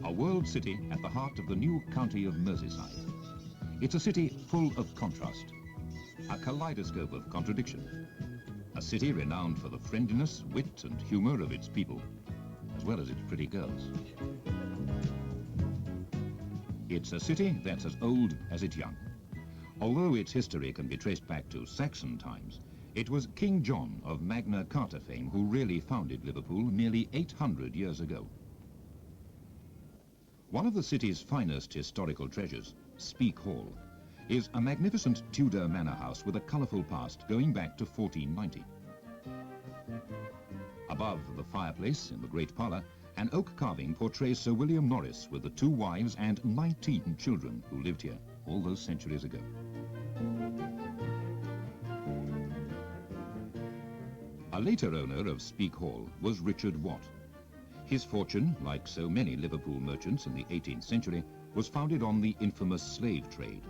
a world city at the heart of the new county of Merseyside. It's a city full of contrast, a kaleidoscope of contradiction, a city renowned for the friendliness, wit and humour of its people, as well as its pretty girls. It's a city that's as old as it's young. Although its history can be traced back to Saxon times, it was King John of Magna Carta fame who really founded Liverpool nearly 800 years ago. One of the city's finest historical treasures, Speke Hall, is a magnificent Tudor manor house with a colourful past going back to 1490. Above the fireplace in the great parlour, an oak carving portrays Sir William Norris with the 2 wives and 19 children who lived here all those centuries ago. A later owner of Speke Hall was Richard Watt. His fortune, like so many Liverpool merchants in the 18th century, was founded on the infamous slave trade.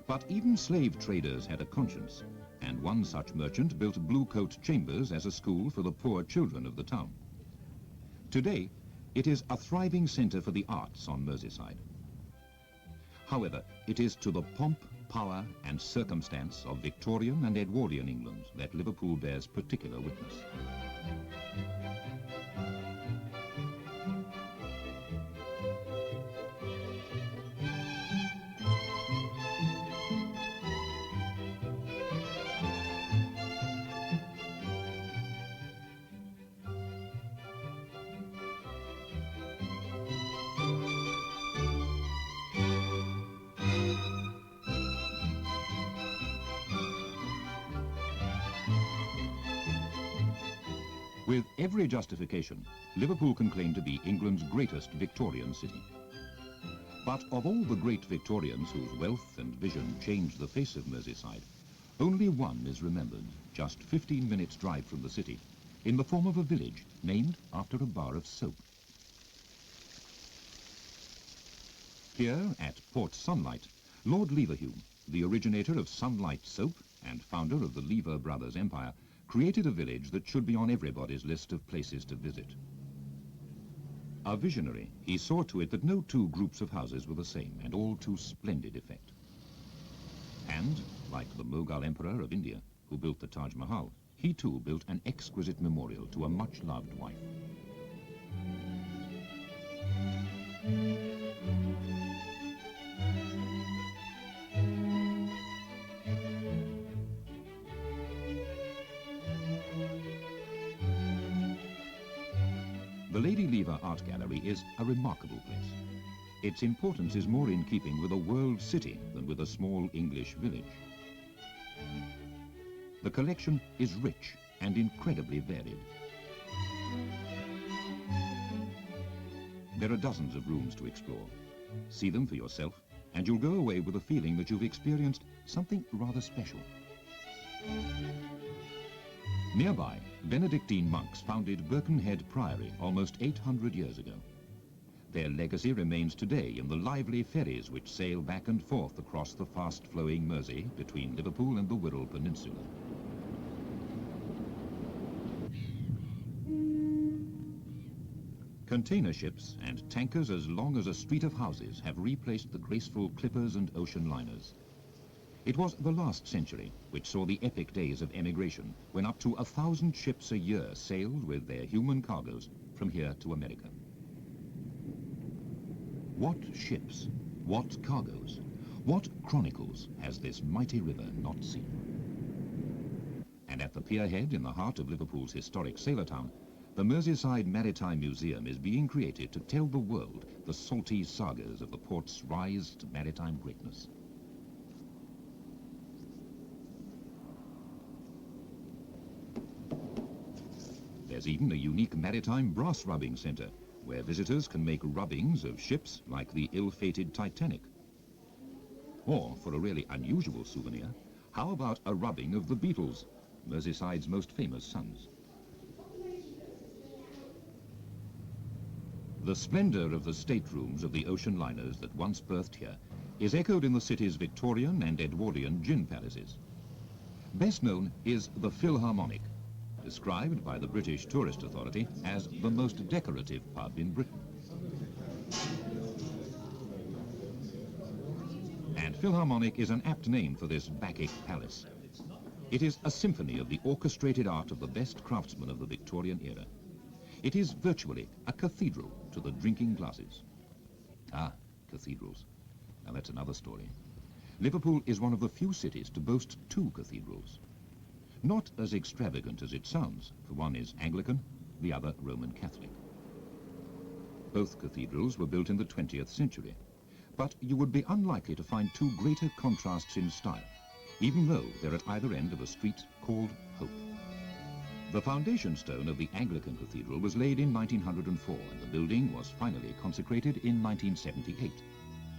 But even slave traders had a conscience, and one such merchant built Blue Coat Chambers as a school for the poor children of the town. Today, it is a thriving centre for the arts on Merseyside. However, it is to the pomp, power and circumstance of Victorian and Edwardian England that Liverpool bears particular witness. With every justification, Liverpool can claim to be England's greatest Victorian city. But of all the great Victorians whose wealth and vision changed the face of Merseyside, only one is remembered, just 15 minutes' drive from the city, in the form of a village named after a bar of soap. Here, at Port Sunlight, Lord Leverhulme, the originator of Sunlight soap and founder of the Lever Brothers Empire, created a village that should be on everybody's list of places to visit. A visionary, he saw to it that no 2 groups of houses were the same, and all to splendid effect. And, like the Mughal Emperor of India, who built the Taj Mahal, he too built an exquisite memorial to a much-loved wife. The Lady Lever Art Gallery is a remarkable place. Its importance is more in keeping with a world city than with a small English village. The collection is rich and incredibly varied. There are dozens of rooms to explore. See them for yourself, and you'll go away with a feeling that you've experienced something rather special. Nearby, Benedictine monks founded Birkenhead Priory almost 800 years ago. Their legacy remains today in the lively ferries which sail back and forth across the fast-flowing Mersey between Liverpool and the Wirral Peninsula. Container ships and tankers as long as a street of houses have replaced the graceful clippers and ocean liners. It was the last century which saw the epic days of emigration, when up to 1,000 ships a year sailed with their human cargoes from here to America. What ships, what cargoes, what chronicles has this mighty river not seen? And at the pierhead in the heart of Liverpool's historic sailor town, the Merseyside Maritime Museum is being created to tell the world the salty sagas of the port's rise to maritime greatness. There's even a unique maritime brass rubbing centre, where visitors can make rubbings of ships like the ill-fated Titanic. Or, for a really unusual souvenir, how about a rubbing of the Beatles, Merseyside's most famous sons? The splendour of the staterooms of the ocean liners that once berthed here is echoed in the city's Victorian and Edwardian gin palaces. Best known is the Philharmonic, described by the British Tourist Authority as the most decorative pub in Britain. Philharmonic is an apt name for this Bacchic palace. It is a symphony of the orchestrated art of the best craftsmen of the Victorian era. It is virtually a cathedral to the drinking classes. Ah, cathedrals. Now that's another story. Liverpool is one of the few cities to boast two cathedrals. Not as extravagant as it sounds, for one is Anglican, the other Roman Catholic. Both cathedrals were built in the 20th century, but you would be unlikely to find two greater contrasts in style, even though they're at either end of a street called Hope. The foundation stone of the Anglican Cathedral was laid in 1904, and the building was finally consecrated in 1978.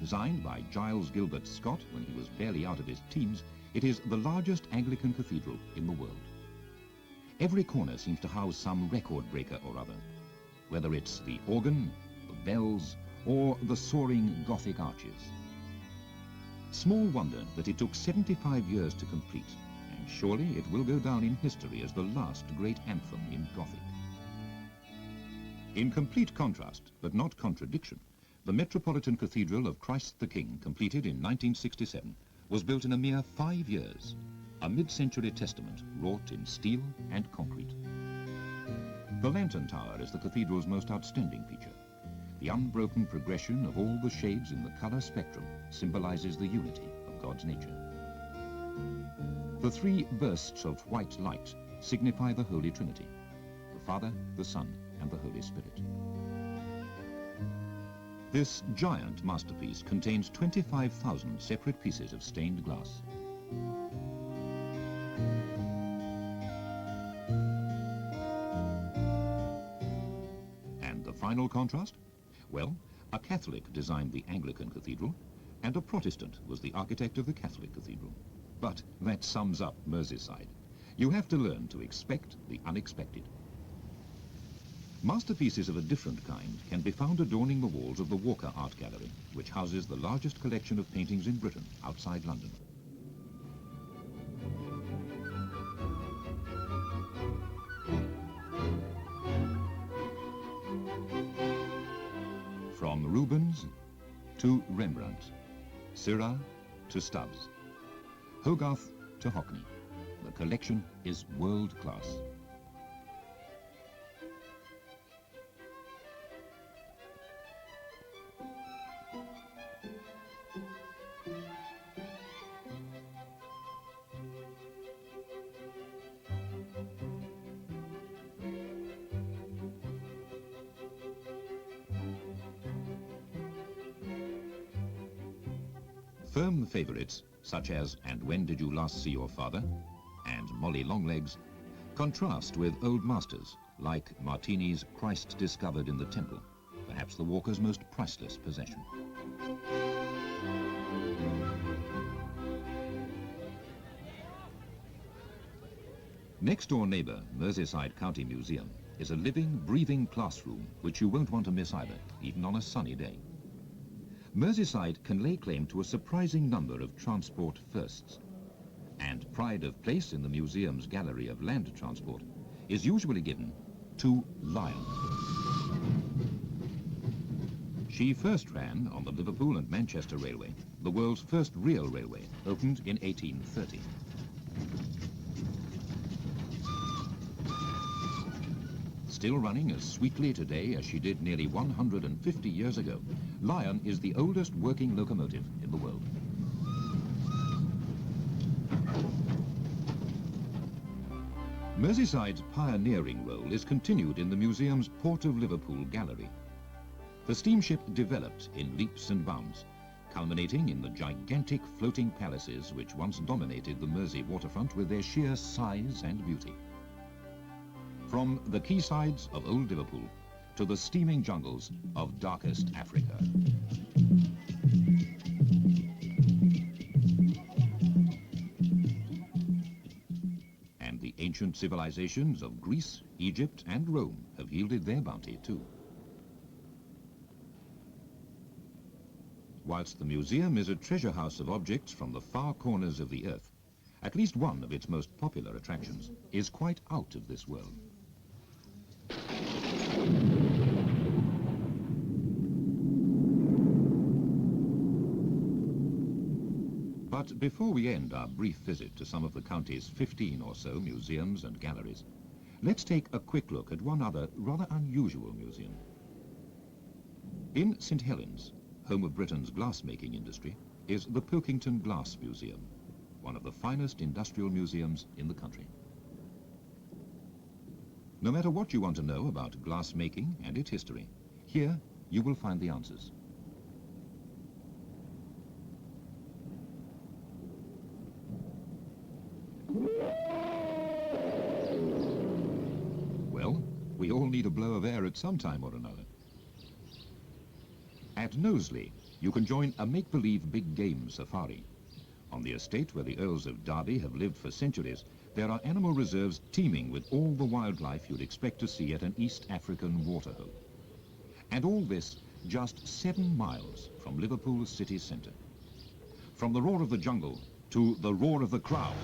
Designed by Giles Gilbert Scott when he was barely out of his teens, it is the largest Anglican cathedral in the world. Every corner seems to house some record breaker or other, whether it's the organ, the bells, or the soaring Gothic arches. Small wonder that it took 75 years to complete, and surely it will go down in history as the last great anthem in Gothic. In complete contrast, but not contradiction, the Metropolitan Cathedral of Christ the King, completed in 1967, was built in a mere 5 years, a mid-century testament wrought in steel and concrete. The Lantern Tower is the cathedral's most outstanding feature. The unbroken progression of all the shades in the color spectrum symbolizes the unity of God's nature. The three bursts of white light signify the Holy Trinity, the Father, the Son, and the Holy Spirit. This giant masterpiece contains 25,000 separate pieces of stained glass. And the final contrast? Well, a Catholic designed the Anglican Cathedral, and a Protestant was the architect of the Catholic Cathedral. But that sums up Merseyside. You have to learn to expect the unexpected. Masterpieces of a different kind can be found adorning the walls of the Walker Art Gallery, which houses the largest collection of paintings in Britain, outside London. From Rubens to Rembrandt, Seurat to Stubbs, Hogarth to Hockney, the collection is world-class. Firm favourites, such as And When Did You Last See Your Father? And Molly Longlegs, contrast with old masters, like Martini's Christ Discovered in the Temple, perhaps the Walker's most priceless possession. Next-door neighbour, Merseyside County Museum, is a living, breathing classroom which you won't want to miss either, even on a sunny day. Merseyside can lay claim to a surprising number of transport firsts, and pride of place in the museum's gallery of land transport is usually given to Lion. She first ran on the Liverpool and Manchester Railway, the world's first real railway, opened in 1830. Still running as sweetly today as she did nearly 150 years ago, Lion is the oldest working locomotive in the world. Merseyside's pioneering role is continued in the museum's Port of Liverpool gallery. The steamship developed in leaps and bounds, culminating in the gigantic floating palaces which once dominated the Mersey waterfront with their sheer size and beauty. From the quaysides of old Liverpool to the steaming jungles of darkest Africa. And the ancient civilizations of Greece, Egypt, and Rome have yielded their bounty too. Whilst the museum is a treasure house of objects from the far corners of the earth, at least one of its most popular attractions is quite out of this world. But before we end our brief visit to some of the county's 15 or so museums and galleries, let's take a quick look at one other rather unusual museum. In St Helens, home of Britain's glass-making industry, is the Pilkington Glass Museum, one of the finest industrial museums in the country. No matter what you want to know about glass making and its history, here you will find the answers. Well, we all need a blow of air at some time or another. At Knowsley, you can join a make-believe big game safari. On the estate where the Earls of Derby have lived for centuries, there are animal reserves teeming with all the wildlife you'd expect to see at an East African waterhole. And all this just 7 miles from Liverpool's city centre. From the roar of the jungle to the roar of the crowd.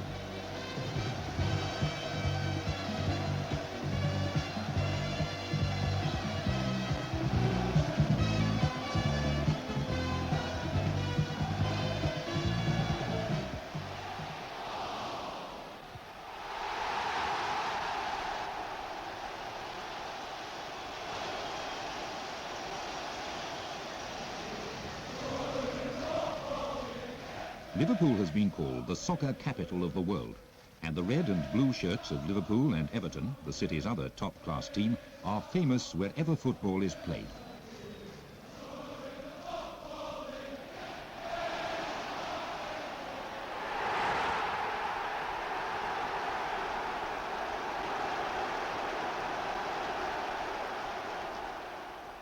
Liverpool has been called the soccer capital of the world, and the red and blue shirts of Liverpool and Everton, the city's other top-class team, are famous wherever football is played.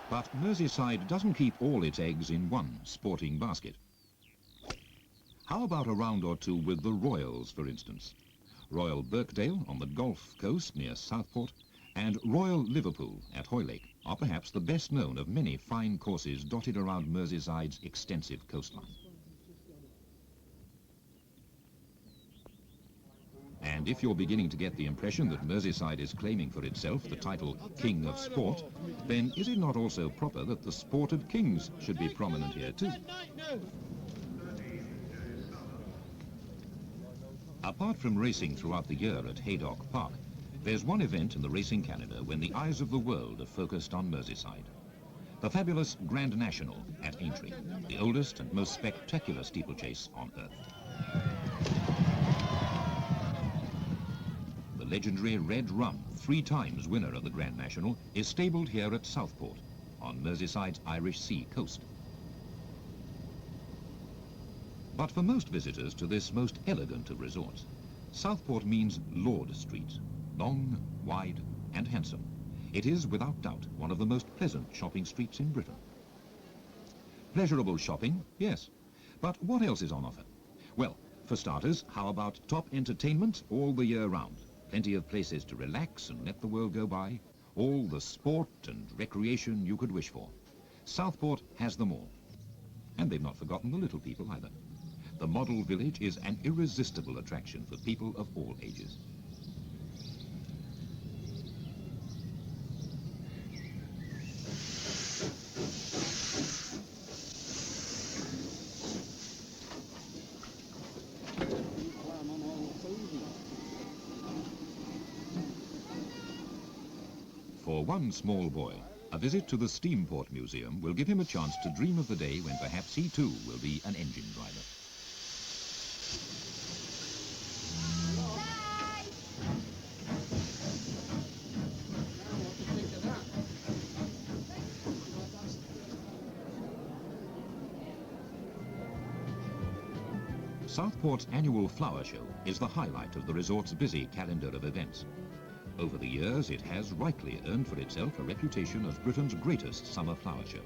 But Merseyside doesn't keep all its eggs in one sporting basket. How about a round or two with the Royals, for instance? Royal Birkdale on the Gulf Coast near Southport, and Royal Liverpool at Hoylake are perhaps the best known of many fine courses dotted around Merseyside's extensive coastline. And if you're beginning to get the impression that Merseyside is claiming for itself the title King of Sport, then is it not also proper that the sport of kings should be prominent here too? Apart from racing throughout the year at Haydock Park, there's one event in the racing calendar when the eyes of the world are focused on Merseyside. The fabulous Grand National at Aintree, the oldest and most spectacular steeplechase on earth. The legendary Red Rum, 3 times winner of the Grand National, is stabled here at Southport, on Merseyside's Irish Sea coast. But for most visitors to this most elegant of resorts, Southport means Lord Street, long, wide and handsome. It is, without doubt, one of the most pleasant shopping streets in Britain. Pleasurable shopping, yes. But what else is on offer? Well, for starters, how about top entertainment all the year round? Plenty of places to relax and let the world go by. All the sport and recreation you could wish for. Southport has them all. And they've not forgotten the little people either. The model village is an irresistible attraction for people of all ages. For one small boy, a visit to the Steamport Museum will give him a chance to dream of the day when perhaps he too will be an engine driver. Southport's annual flower show is the highlight of the resort's busy calendar of events. Over the years, it has rightly earned for itself a reputation as Britain's greatest summer flower show.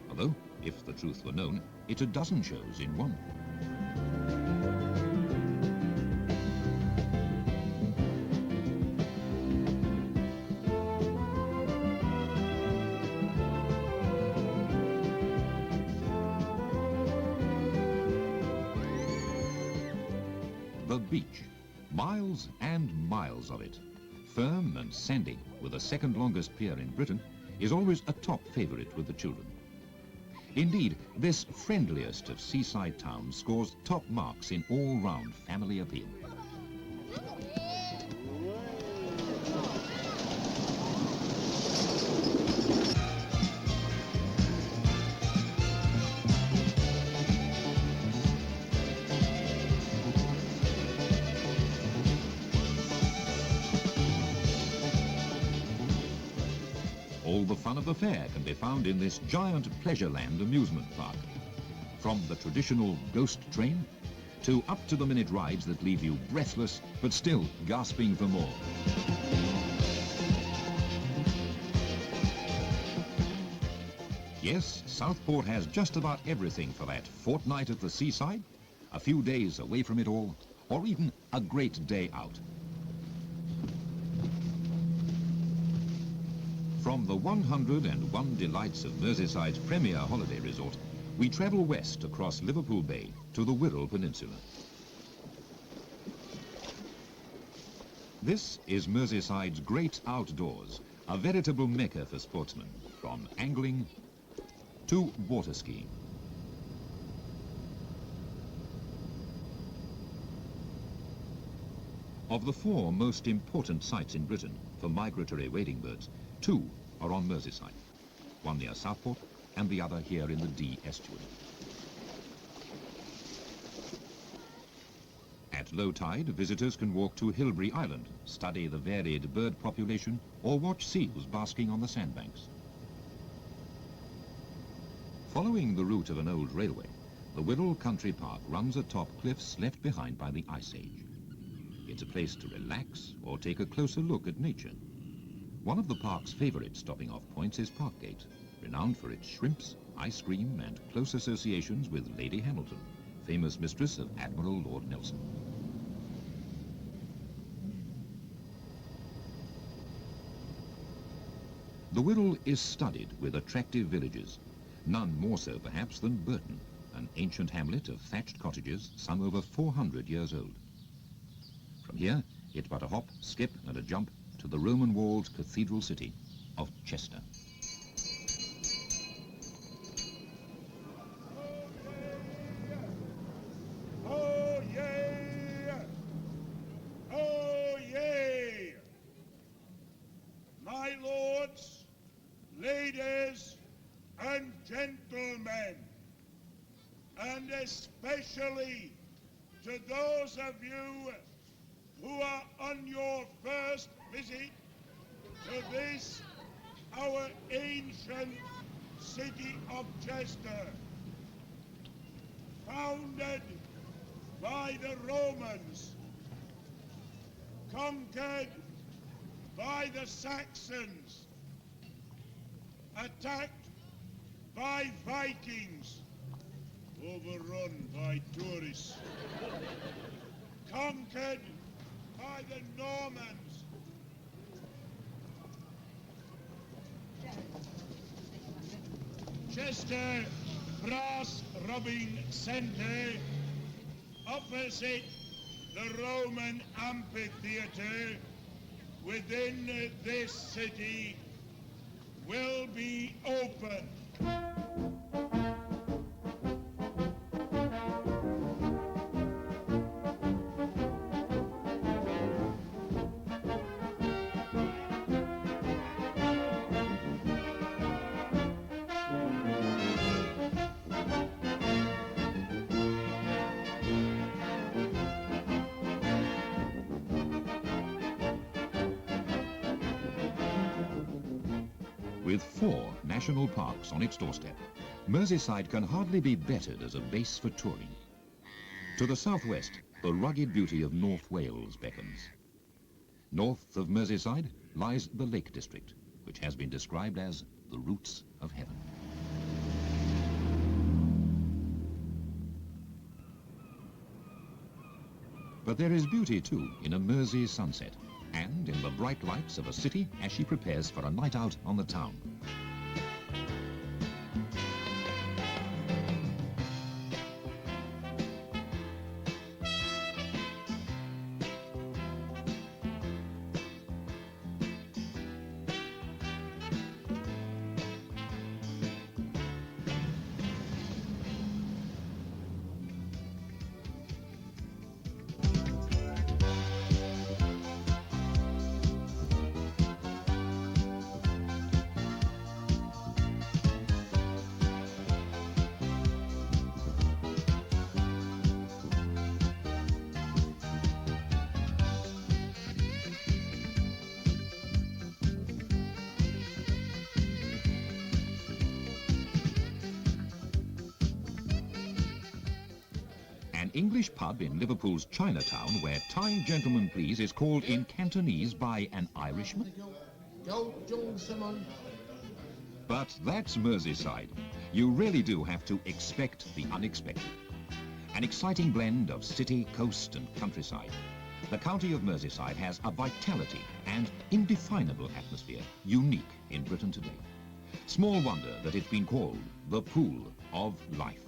Although, if the truth were known, it's a dozen shows in one. The beach. Miles and miles of it. Firm and sandy, with the second longest pier in Britain, is always a top favourite with the children. Indeed, this friendliest of seaside towns scores top marks in all-round family appeal. All the fun of the fair can be found in this giant Pleasureland amusement park. From the traditional ghost train to up-to-the-minute rides that leave you breathless but still gasping for more. Yes, Southport has just about everything for that fortnight at the seaside, a few days away from it all, or even a great day out. From the 101 delights of Merseyside's premier holiday resort, we travel west across Liverpool Bay to the Wirral Peninsula. This is Merseyside's great outdoors, a veritable mecca for sportsmen, from angling to water skiing. Of the 4 most important sites in Britain for migratory wading birds, 2 are on Merseyside, one near Southport and the other here in the Dee estuary. At low tide, visitors can walk to Hilbre Island, study the varied bird population, or watch seals basking on the sandbanks. Following the route of an old railway, the Wirral Country Park runs atop cliffs left behind by the Ice Age. It's a place to relax or take a closer look at nature. One of the park's favourite stopping-off points is Parkgate, renowned for its shrimps, ice cream and close associations with Lady Hamilton, famous mistress of Admiral Lord Nelson. The Wirral is studded with attractive villages, none more so perhaps than Burton, an ancient hamlet of thatched cottages some over 400 years old. From here, it's but a hop, skip and a jump to the Roman-walled cathedral city of Chester. Oh, yay! Oh, yay! My lords, ladies, and gentlemen, and especially to those of you who are on your first visit to this, our ancient city of Chester, founded by the Romans, conquered by the Saxons, attacked by Vikings, overrun by tourists, conquered by the Normans, Chester brass rubbing centre opposite the Roman amphitheatre within this city will be open. With 4 national parks on its doorstep, Merseyside can hardly be bettered as a base for touring. To the southwest, the rugged beauty of North Wales beckons. North of Merseyside lies the Lake District, which has been described as the roots of heaven. But there is beauty too in a Mersey sunset, and in the bright lights of a city as she prepares for a night out on the town. An English pub in Liverpool's Chinatown where "Time, gentlemen, please" is called in Cantonese by an Irishman. But that's Merseyside. You really do have to expect the unexpected. An exciting blend of city, coast and countryside. The county of Merseyside has a vitality and indefinable atmosphere unique in Britain today. Small wonder that it's been called the Pool of Life.